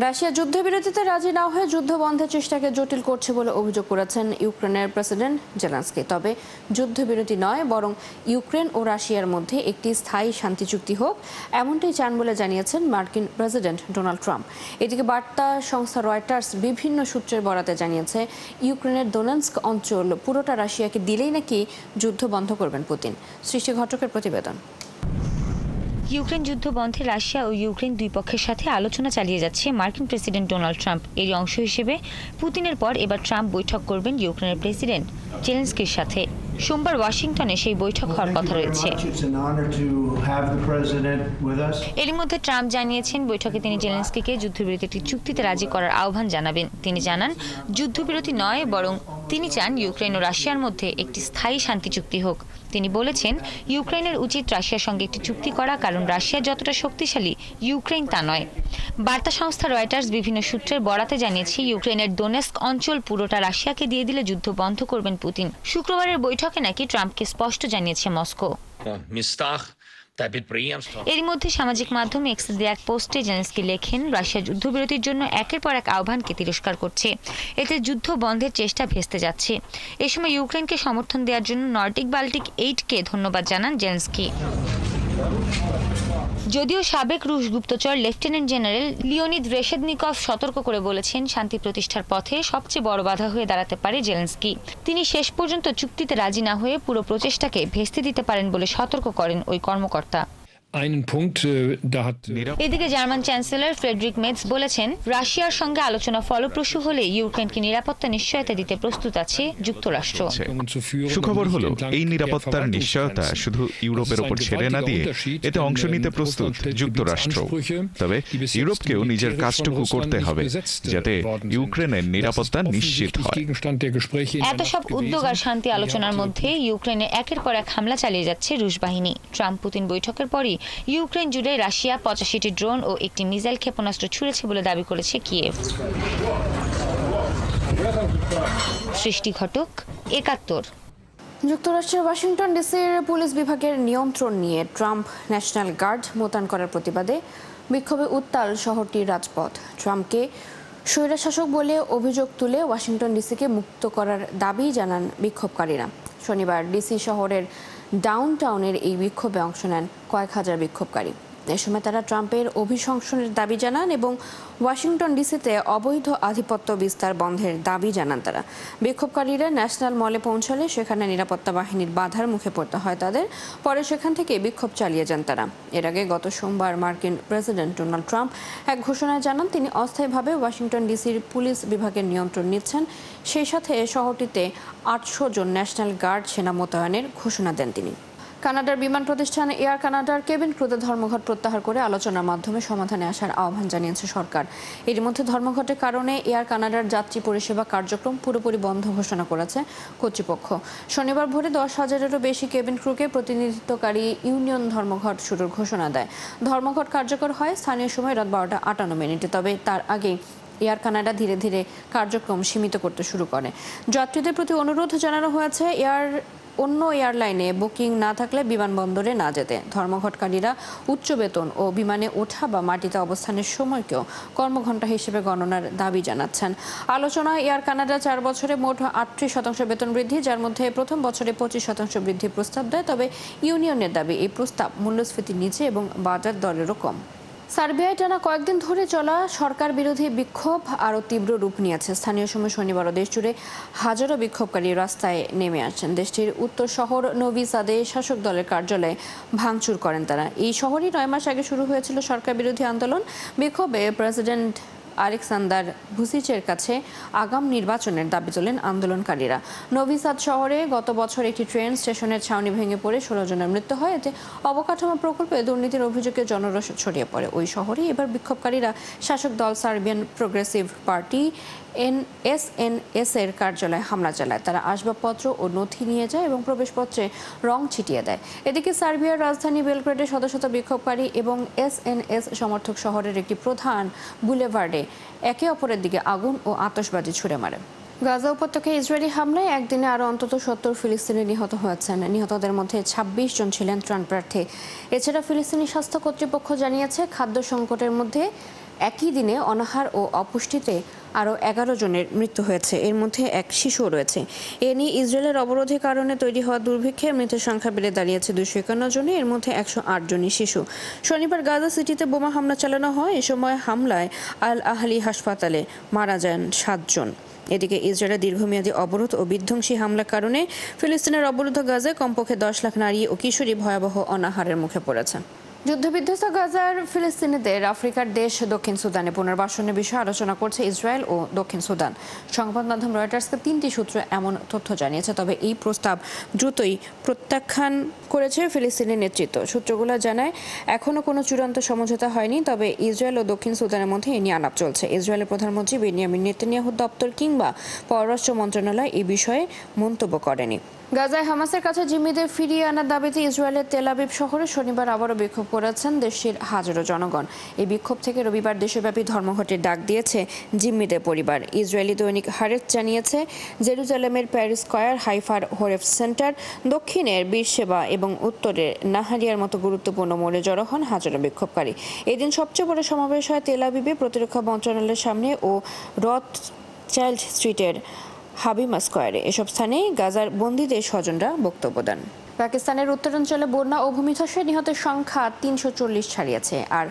Russia যুদ্ধবিরতিতে রাজি না হয়ে যুদ্ধ বন্ধের চেষ্টাকে জটিল করছে বলে অভিযোগ করেছেন ইউক্রেনের প্রেসিডেন্ট জেলেনস্কি। তবে যুদ্ধবিরতি নয়, বরং ইউক্রেন ও রাশিয়ার মধ্যে একটি স্থায়ী শান্তি চুক্তি হোক, এমনটাই চান বলে জানিয়েছেন মার্কিন প্রেসিডেন্ট ডোনাল্ড ট্রাম্প। এদিকে বার্তা সংস্থা রয়টার্স বিভিন্ন সূত্রের বরাতে জানিয়েছে, ইউক্রেনের দোনেৎস্ক অঞ্চল পুরোটা রাশিয়াকে দিলেই নাকি যুদ্ধ বন্ধ করবেন পুতিন। সৃষ্টি ঘটকের প্রতিবেদন। ইউক্রেন যুদ্ধ বন্ধে রাশিয়া ও ইউক্রেন দুই পক্ষের সাথে আলোচনা চালিয়ে যাচ্ছে মার্কিন প্রেসিডেন্ট ডোনাল্ড ট্রাম্প। এর অংশ হিসেবে পুতিনের পর এবার ট্রাম্প বৈঠক করবেন ইউক্রেনের প্রেসিডেন্ট জেলেনস্কির সাথে। সোমবার ওয়াশিংটনে সেই বৈঠক হওয়ার কথা রয়েছে। এর মধ্যে ট্রাম্প জানিয়েছেন, বৈঠকে তিনি জেলেনস্কিকে যুদ্ধবিরতি একটি চুক্তিতে রাজি করার আহ্বান জানাবেন। তিনি জানান, যুদ্ধবিরতি নয়, বরং তিনি চান ইউক্রেন ও রাশিয়ার মধ্যে একটি স্থায়ী শান্তি চুক্তি হোক। তিনি বলেছেন, ইউক্রেনের উচিত রাশিয়ার সঙ্গে একটি চুক্তি করা, কারণ রাশিয়া যতটা শক্তিশালী ইউক্রেন তা নয়। বার্তা সংস্থা রয়টার্স বিভিন্ন সূত্রের বরাতে জানিয়েছে, ইউক্রেনের দোনেৎস্ক অঞ্চল পুরোটা রাশিয়াকে দিয়ে দিলে যুদ্ধ বন্ধ করবেন পুতিন। শুক্রবারের বৈঠকে নাকি ট্রাম্পকে স্পষ্ট জানিয়েছে মস্কো। এর মধ্যে সামাজিক মাধ্যমে এক্সে দেয়া এক পোস্টে জেলেনস্কি লেখেন, রাশিয়া যুদ্ধবিরতির জন্য একের পর এক আহ্বানকে তিরস্কার করছে। এতে যুদ্ধ বন্ধের চেষ্টা ভেস্তে যাচ্ছে। এ সময় ইউক্রেনকে সমর্থন দেওয়ার জন্য নর্ডিক বাল্টিক 8কে ধন্যবাদ জানান জেলেনস্কি। যদিও সাবেক রুশ গুপ্তচর লেফটেন্যান্ট জেনারেল লিওনিদ রেশেদনিকভ সতর্ক করে বলেছেন, শান্তি প্রতিষ্ঠার পথে সবচেয়ে বড় বাধা হয়ে দাঁড়াতে পারে জেলেনস্কি। তিনি শেষ পর্যন্ত চুক্তিতে রাজি না হয়ে পুরো প্রচেষ্টাকে ভেস্তে দিতে পারেন বলে সতর্ক করেন ওই কর্মকর্তা। এদিকে জার্মান চ্যান্সেলর ফ্রেডরিক মেটজ বলেছেন, রাশিয়ার সঙ্গে আলোচনা ফলপ্রসূ হলে ইউক্রেনকে নিরাপত্তা নিশ্চয়তা দিতে প্রস্তুত আছে যুক্তরাষ্ট্র। সুখবর হলো, এই নিরাপত্তার নিশ্চয়তা শুধু ইউরোপের ওপর ছেড়ে না দিয়ে এতে অংশ নিতে প্রস্তুত যুক্তরাষ্ট্র। তবে ইউরোপকেও নিজের কাজটুকু করতে হবে, যাতে ইউক্রেনের নিরাপত্তা নিশ্চিত হয়। এত সব উদ্যোগ আর শান্তি আলোচনার মধ্যে ইউক্রেনে একের পর এক হামলা চালিয়ে যাচ্ছে রুশ বাহিনী। ট্রাম্প পুতিন বৈঠকের পরই ইউক্রেন জুড়ে রাশিয়া 85টি ড্রোন ও একটি মিসাইল ক্ষেপণাস্ত্র ছুড়েছে বলে দাবি করেছে কিয়েভ। সৃষ্টি ঘটক, 71। যুক্তরাষ্ট্রের ওয়াশিংটন ডিসির পুলিশ বিভাগের নিয়ন্ত্রণ নিয়ে ট্রাম্প ন্যাশনাল গার্ড মোতায়েন করার প্রতিবাদে বিক্ষোভে উত্তাল শহরটির রাজপথ। ট্রাম্পকে স্বৈরশাসক বলে অভিযোগ তুলে ওয়াশিংটন ডিসিকে মুক্ত করার দাবি জানান বিক্ষোভকারীরা। শনিবার ডিসি শহরের ডাউনটাউনের এই বিক্ষোভে অংশ নেন কয়েক হাজার বিক্ষোভকারী। এ সময় তারা ট্রাম্পের অভিশংসনের দাবি জানান এবং ওয়াশিংটন ডিসিতে অবৈধ আধিপত্য বিস্তার বন্ধের দাবি জানান তারা। বিক্ষোভকারীরা ন্যাশনাল মলে পৌঁছালে সেখানে নিরাপত্তা বাহিনীর বাধার মুখে পড়তে হয় তাদের। পরে সেখান থেকে বিক্ষোভ চালিয়ে যান তারা। এর আগে গত সোমবার মার্কিন প্রেসিডেন্ট ডোনাল্ড ট্রাম্প এক ঘোষণায় জানান, তিনি অস্থায়ীভাবে ওয়াশিংটন ডিসির পুলিশ বিভাগের নিয়ন্ত্রণ নিচ্ছেন। সেই সাথে শহরটিতে 800 জন ন্যাশনাল গার্ড সেনা মোতায়েনের ঘোষণা দেন তিনি। কানাডার বিমান প্রতিষ্ঠান এয়ার কানাডার কেবিন ক্রুদের ধর্মঘট প্রত্যাহার করে আলোচনার মাধ্যমে সমাধানে আসার আহ্বান জানিয়েছে সরকার। এর মধ্যে ধর্মঘটের কারণে এয়ার কানাডার যাত্রী পরিষেবা কার্যক্রম পুরোপুরি বন্ধ ঘোষণা করেছে কর্তৃপক্ষ। শনিবার ভোরে 10,000-এরও বেশি কেবিন ক্রুকে প্রতিনিধিত্বকারী ইউনিয়ন ধর্মঘট শুরুর ঘোষণা দেয়। ধর্মঘট কার্যকর হয় স্থানীয় সময় রাত 12:58। তবে তার আগে এয়ার কানাডা ধীরে ধীরে কার্যক্রম সীমিত করতে শুরু করে। যাত্রীদের প্রতি অনুরোধ জানানো হয়েছে, অন্য এয়ারলাইনে বুকিং না থাকলে বিমানবন্দরে না যেতে। ধর্মঘটকারীরা উচ্চ বেতন ও বিমানে ওঠা বা মাটিতে অবস্থানের সময়কেও কর্মঘণ্টা হিসেবে গণনার দাবি জানাচ্ছেন। আলোচনায় এয়ার কানাডা 4 বছরে মোট 38% বেতন বৃদ্ধি, যার মধ্যে প্রথম বছরে 25% বৃদ্ধির প্রস্তাব দেয়। তবে ইউনিয়নের দাবি, এই প্রস্তাব মূল্যস্ফীতির নিচে এবং বাজার দরেরও কম। সার্বিয়ায় টানা কয়েকদিন ধরে চলা সরকার বিরোধী বিক্ষোভ আরও তীব্র রূপ নিয়েছে। স্থানীয় সময় শনিবারও দেশ জুড়ে হাজারো বিক্ষোভকারী রাস্তায় নেমে আসেন। দেশটির উত্তর শহর নোভি সাদে শাসক দলের কার্যালয়ে ভাঙচুর করেন তারা। এই শহরই 9 মাস আগে শুরু হয়েছিল সরকার বিরোধী আন্দোলন। বিক্ষোভে প্রেসিডেন্ট আলেক্সান্দার ভুসিচের কাছে আগাম নির্বাচনের দাবি তোলেন আন্দোলনকারীরা। নোভি সাদ শহরে গত বছর একটি ট্রেন স্টেশনের ছাউনি ভেঙে পড়ে 16 জনের মৃত্যু হয়। এতে অবকাঠামো প্রকল্পে দুর্নীতির অভিযোগে জনরোষ ছড়িয়ে পড়ে। ওই শহরে এবার বিক্ষোভকারীরা শাসক দল সার্বিয়ান প্রোগ্রেসিভ পার্টি এসএনএস এর কার্যালয়ে হামলা চালায়। তারা আসবাবপত্র ও নথি নিয়ে যায় এবং প্রবেশপত্রে রং ছিটিয়ে দেয়। এদিকে সার্বিয়ার রাজধানী বেলগ্রেডে শত শত বিক্ষোভকারী এবং এসএনএস সমর্থক শহরের একটি প্রধান বুলেভার্ডে একে অপরের দিকে আগুন ও আতশবাজি ছুড়ে মারে। গাজা উপত্যকায় ইসরায়েলি হামলায় একদিনে আরও অন্তত 70 ফিলিস্তিনি নিহত হয়েছেন। নিহতদের মধ্যে 26 জন ছিলেন ত্রাণপ্রার্থী। এছাড়া ফিলিস্তিনি স্বাস্থ্য কর্তৃপক্ষ জানিয়েছে, খাদ্য সংকটের মধ্যে একই দিনে অনাহার ও অপুষ্টিতে আরও 11 জনের মৃত্যু হয়েছে, এর মধ্যে এক শিশুও রয়েছে। এ নিয়ে ইসরায়েলের অবরোধের কারণে তৈরি হওয়া দুর্ভিক্ষে মৃতের সংখ্যা বেড়ে দাঁড়িয়েছে 251 জনে, এর মধ্যে 108 জনই শিশু। শনিবার গাজা সিটিতে বোমা হামলা চালানো হয়। এ সময় হামলায় আল আহলি হাসপাতালে মারা যান 7 জন। এদিকে ইসরায়েলের দীর্ঘমেয়াদী অবরোধ ও বিধ্বংসী হামলার কারণে ফিলিস্তিনের অবরুদ্ধ গাজায় কমপক্ষে 10 লাখ নারী ও কিশোরী ভয়াবহ অনাহারের মুখে পড়েছে। যুদ্ধবিধ্বস্ত গাজার ফিলিস্তিনিদের আফ্রিকার দেশ দক্ষিণ সুদানে পুনর্বাসনের বিষয়ে আলোচনা করছে ইসরায়েল ও দক্ষিণ সুদান। সংবাদ মাধ্যম রয়টার্সকে 3টি সূত্র এমন তথ্য জানিয়েছে, তবে এই প্রস্তাব দ্রুতই প্রত্যাখ্যান করেছে ফিলিস্তিনি নেতৃত্ব। সূত্রগুলো জানায় এখনও কোনো চূড়ান্ত সমঝোতা হয়নি, তবে ইসরায়েল ও দক্ষিণ সুদানের মধ্যে এ নিয়ে আলাপ চলছে। ইসরায়েলের প্রধানমন্ত্রী বেনিয়ামিন নেতানিয়াহুর দপ্তর কিংবা পররাষ্ট্র মন্ত্রণালয় এই বিষয়ে মন্তব্য করেনি। গাজায় হামাসের কাছে জিম্মিদের ফিরিয়ে আনার দাবিতে ইসরায়েলের তেল আবিব শহরে শনিবার আবারও বিক্ষোভ করেছেন দেশটির হাজারো জনগণ। এই বিক্ষোভ থেকে রবিবার দেশব্যাপী ধর্মঘটের ডাক দিয়েছে জিম্মিদের পরিবার। ইসরায়েলি দৈনিক হারেস জানিয়েছে, জেরুজালেমের প্যারিস স্কয়ার, হাইফার হোরেফ সেন্টার, দক্ষিণের বীরসেবা এবং উত্তরের নাহারিয়ার মতো গুরুত্বপূর্ণ মোড়ে জড়ো হন হাজারো বিক্ষোভকারী। এদিন সবচেয়ে বড় সমাবেশ হয় তেল আবিবে প্রতিরক্ষা মন্ত্রণালয়ের সামনে ও রথ চাইল্ড স্ট্রিটের হাবিমা স্কয়ারে। এসব স্থানে গাজার বন্দীদের স্বজনরা বক্তব্য দেন। পাকিস্তানের উত্তরাঞ্চলে বন্যা ও ভূমিধসে নিহতের সংখ্যা 340 ছাড়িয়েছে, আর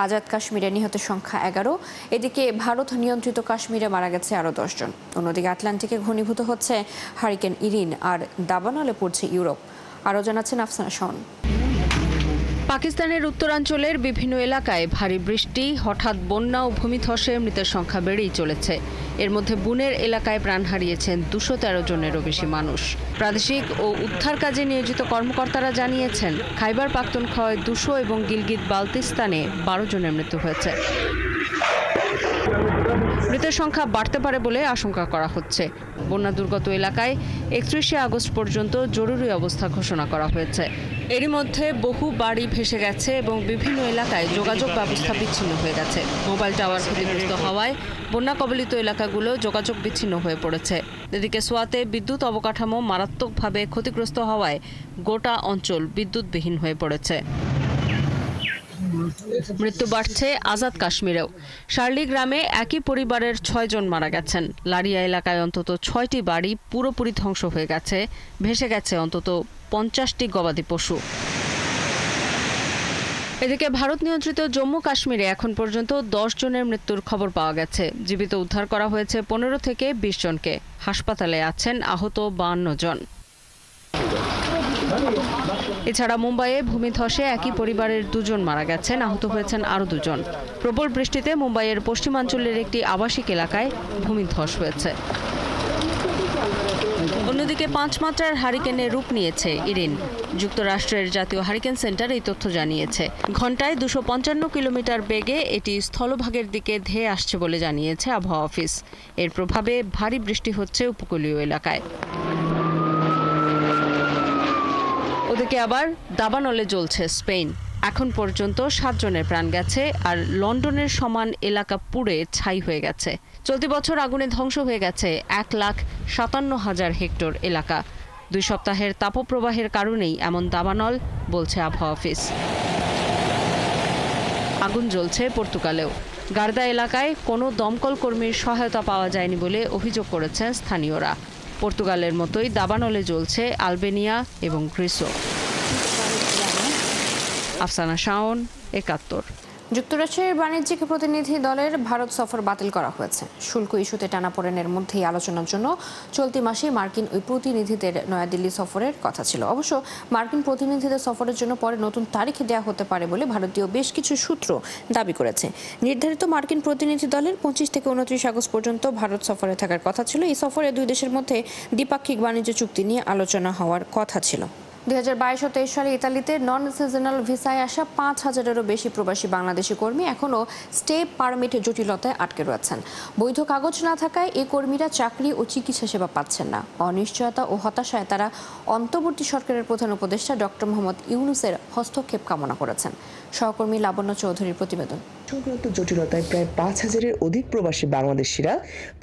আজাদ কাশ্মীরে নিহতের সংখ্যা 11। এদিকে ভারত নিয়ন্ত্রিত কাশ্মীরে মারা গেছে আরও 10 জন। অন্যদিকে আটলান্টিকে ঘনীভূত হচ্ছে হারিকেন ইরিন, আর দাবানলে পড়ছে ইউরোপ। আরও জানাচ্ছেন আফসানা শাওন। পাকিস্তানের উত্তরাঞ্চলের বিভিন্ন এলাকায় ভারী বৃষ্টি, হঠাৎ বন্যা ও ভূমিধসে মৃতের সংখ্যা বেড়েই চলেছে। এর মধ্যে বুনের এলাকায় প্রাণ হারিয়েছেন 213 জনেরও বেশি মানুষ। প্রাদেশিক ও উদ্ধার কাজে নিয়োজিত কর্মকর্তারা জানিয়েছেন, খাইবার পাখতুনখোয়ায় 200 এবং গিলগিত বালতিস্তানে 12 জনের মৃত্যু হয়েছে। মৃতের সংখ্যা বাড়তে পারে বলে আশঙ্কা করা হচ্ছে। বন্যা দুর্গত এলাকায় 31শে আগস্ট পর্যন্ত জরুরি অবস্থা ঘোষণা করা হয়েছে। এরই মধ্যে বহু বাড়ি ভেসে গেছে এবং বিভিন্ন এলাকায় যোগাযোগ ব্যবস্থা বিচ্ছিন্ন হয়ে গেছে। মোবাইল টাওয়ার ক্ষতিগ্রস্ত হওয়ায় বন্যা কবলিত এলাকাগুলো যোগাযোগ বিচ্ছিন্ন হয়ে পড়েছে। এদিকে সোয়াতে বিদ্যুৎ অবকাঠামো মারাত্মকভাবে ক্ষতিগ্রস্ত হওয়ায় গোটা অঞ্চল বিদ্যুৎবিহীন হয়ে পড়েছে। মৃত্যু বাড়ছে আজাদ কাশ্মীরেও। শার্লি গ্রামে একই পরিবারের 6 জন মারা গেছেন। লারিয়া এলাকায় অন্তত 6টি বাড়ি পুরোপুরি ধ্বংস হয়ে গেছে। ভেসে গেছে অন্তত 50টি গবাদি পশু। এদিকে ভারত নিয়ন্ত্রিত জম্মু কাশ্মীরে এখন পর্যন্ত 10 জনের মৃত্যুর খবর পাওয়া গেছে। জীবিত উদ্ধার করা হয়েছে 15 থেকে 20 জনকে। হাসপাতালে আছেন আহত 52 জন। এছাড়া মুম্বাইয়ে ভূমিধসে একই পরিবারের 2 জন মারা গেছেন, আহত হয়েছেন আরও 2 জন। প্রবল বৃষ্টিতে মুম্বাইয়ের পশ্চিমাঞ্চলের একটি আবাসিক এলাকায় ভূমিধস হয়েছে। অন্যদিকে 5 মাত্রার হারিকেনের রূপ নিয়েছে ইরিন। যুক্তরাষ্ট্রের জাতীয় হারিকেন সেন্টার এই তথ্য জানিয়েছে। ঘণ্টায় 255 কিলোমিটার বেগে এটি স্থলভাগের দিকে ধেয়ে আসছে বলে জানিয়েছে আবহাওয়া অফিস। এর প্রভাবে ভারী বৃষ্টি হচ্ছে উপকূলীয় এলাকায়। ওদিকে আবার দাবানলে জ্বলছে স্পেন। এখন পর্যন্ত 7 জনের প্রাণ গেছে, আর লন্ডনের সমান এলাকা পুড়ে ছাই হয়ে গেছে। চলতি বছর আগুনে ধ্বংস হয়ে গেছে 1,57,000 হেক্টর এলাকা। 2 সপ্তাহের তাপপ্রবাহের কারণেই এমন দাবানল, বলছে আবহাওয়া অফিস। আগুন জ্বলছে পর্তুগালেও। গার্দা এলাকায় কোনো দমকল কর্মীর সহায়তা পাওয়া যায়নি বলে অভিযোগ করেছেন স্থানীয়রা। পর্তুগালের মতোই দাবানলে জ্বলছে আলবেনিয়া এবং গ্রিসও। আফসানা শাওন, 71। যুক্তরাষ্ট্রের বাণিজ্যিক প্রতিনিধি দলের ভারত সফর বাতিল করা হয়েছে। শুল্ক ইস্যুতে টানাপোড়েনের মধ্যেই আলোচনার জন্য চলতি মাসে মার্কিন ওই প্রতিনিধিদের নয়াদিল্লি সফরের কথা ছিল। অবশ্য মার্কিন প্রতিনিধিদের সফরের জন্য পরে নতুন তারিখ দেওয়া হতে পারে বলে ভারতীয় বেশ কিছু সূত্র দাবি করেছে। নির্ধারিত মার্কিন প্রতিনিধি দলের 25 থেকে 29 আগস্ট পর্যন্ত ভারত সফরে থাকার কথা ছিল। এই সফরে 2 দেশের মধ্যে দ্বিপাক্ষিক বাণিজ্য চুক্তি নিয়ে আলোচনা হওয়ার কথা ছিল। 2022 ও 23 সালে ইতালিতে নন সিজনাল ভিসায় আসা 5,000-এরও বেশি প্রবাসী বাংলাদেশি কর্মী এখনও স্টে পারমিট জটিলতায় আটকে রয়েছেন। বৈধ কাগজ না থাকায় এই কর্মীরা চাকরি ও চিকিৎসা সেবা পাচ্ছেন না। অনিশ্চয়তা ও হতাশায় তারা অন্তর্বর্তী সরকারের প্রধান উপদেষ্টা ডক্টর মোহাম্মদ ইউনূসের হস্তক্ষেপ কামনা করেছেন। সহকর্মী লাবণ্য চৌধুরীর প্রতিবেদন। সংক্রান্ত জটিলতায় প্রায় 5,000-এর অধিক প্রবাসী বাংলাদেশিরা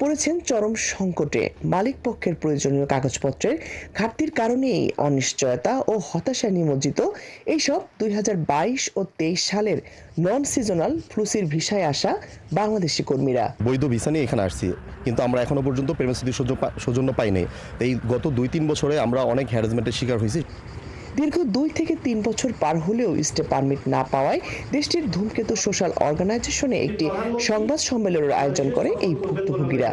পড়েছেন চরম সংকটে। মালিক পক্ষের প্রয়োজনীয় কাগজপত্রের ঘাটতির কারণেই অনিশ্চয়তা ও হতাশায় নিমজ্জিত এইসব 2022 ও 23 সালের নন সিজনাল ফ্লুসির ভিসায় আসা বাংলাদেশি কর্মীরা। বৈধ ভিসা নিয়ে এখানে আসছি, কিন্তু আমরা এখনো পর্যন্ত প্রেমেসিটি সৌজন্য পাই নাই। এই গত 2-3 বছরে আমরা অনেক হ্যারাসমেন্টের শিকার হয়েছি। দীর্ঘ 2 থেকে 3 বছর পার হলেও স্টে পারমিট না পাওয়ায় দেশটির ধূমকেতু সোশ্যাল অর্গানাইজেশনে একটি সংবাদ সম্মেলনের আয়োজন করে এই ভুক্তভোগীরা।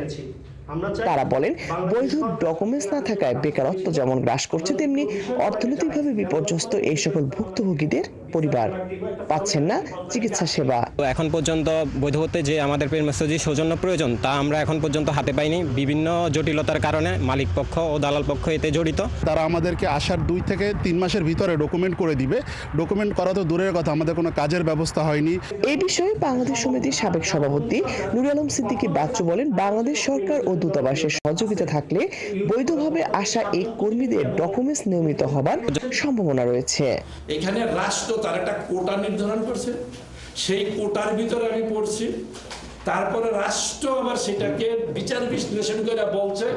তারা বলেন, বৈধ ডকুমেন্টস না থাকায় বেকারত্ব যেমন গ্রাস করছে, তেমনি অর্থনৈতিকভাবে বিপর্যস্ত এই সকল ভুক্তভোগীদের পরিবার পাচ্ছেন না চিকিৎসা সেবা। এখন পর্যন্ত বৈধ হতে যে আমাদের প্রেমেসিটি সৌজন্য প্রয়োজন তা আমরা এখন পর্যন্ত হাতে পাইনি। বিভিন্ন জটিলতার কারণে মালিক পক্ষ ও দালাল পক্ষ এতে জড়িত। তারা আমাদেরকে আসার 2 থেকে 3 মাসের ভিতরে ডকুমেন্ট করে দিবে। ডকুমেন্ট করা তো দূরের কথা, আমাদের কোনো কাজের ব্যবস্থা হয়নি। এই বিষয়ে বাংলাদেশ সমিতির সাবেক সভাপতি নুর আলম সিদ্দিকী বাচ্চু বলেন, বাংলাদেশ সরকার ও দূতাবাসের সহযোগিতা থাকলে বৈধভাবে আসা এই কর্মীদের ডকুমেন্টস নিয়মিত হবার সম্ভাবনা রয়েছে। এখানে রাষ্ট্র তার একটা কোটা নির্ধারণ করছে, সেই কোটার ভিতরে আমি পড়ছি। তারপরে রাষ্ট্র আবার সেটাকে বিচার বিশ্লেষণ করে বলছে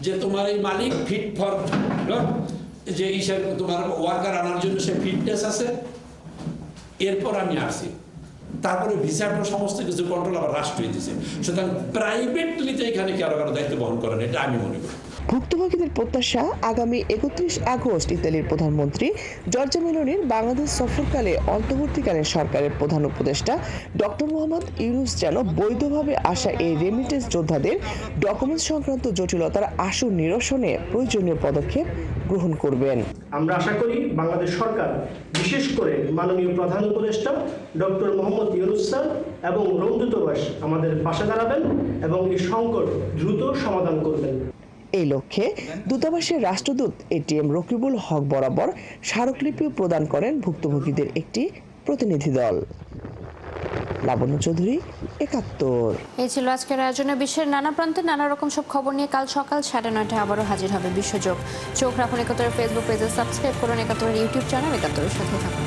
যে তোমার এই মালিক ফিট ফর যে তোমার ওয়ার্কার আনার জন্য সে ফিটনেস আছে। এরপর আমি আসছি, তারপরে ভিসাটা সমস্ত কিছু কন্ট্রোল আবার রাষ্ট্রই দিচ্ছে। সুতরাং প্রাইভেটলিতে এখানে কারো দায়িত্ব বহন করেন, এটা আমি মনে করি। ভুক্তভোগীদের প্রত্যাশা, আগামী 31 আগস্ট ইতালির প্রধানমন্ত্রী জর্জা মেলোনির বাংলাদেশ সফরকালে অন্তর্বর্তীকালীন সরকারের প্রধান উপদেষ্টা ডক্টর মোহাম্মদ ইউনূস যেন বৈধভাবে আসা এই রেমিটেন্স যোদ্ধাদের ডকুমেন্টস সংক্রান্ত জটিলতার আশু নিরসনে প্রয়োজনীয় পদক্ষেপ গ্রহণ করবেন। আমরা আশা করি বাংলাদেশ সরকার, বিশেষ করে মাননীয় প্রধান উপদেষ্টা ডক্টর মোহাম্মদ ইউনূস স্যার এবং রোম দূতাবাস আমাদের পাশে দাঁড়াবেন এবং এই সংকট দ্রুত সমাধান করবেন। এই লক্ষ্যে দূতাবাসের রাষ্ট্রদূত এটিএম রকিবুল হক বরাবর স্মারকলিপিও প্রদান করেন ভুক্তভোগীদের একটি প্রতিনিধি দল। লাবণ্য চৌধুরী, ৭১। এই ছিল আজকের আয়োজনে। বিশ্বের নানা প্রান্তে নানা রকম সব খবর নিয়ে কাল সকাল 9:30 আবারও হাজির হবে বিশ্বযোগ। চোখ রাখুন ৭১ ফেসবুক পেজে, সাবস্ক্রাইব করুন ৭১ ইউটিউব চ্যানেল। ৭১-এর সাথে থাকুন।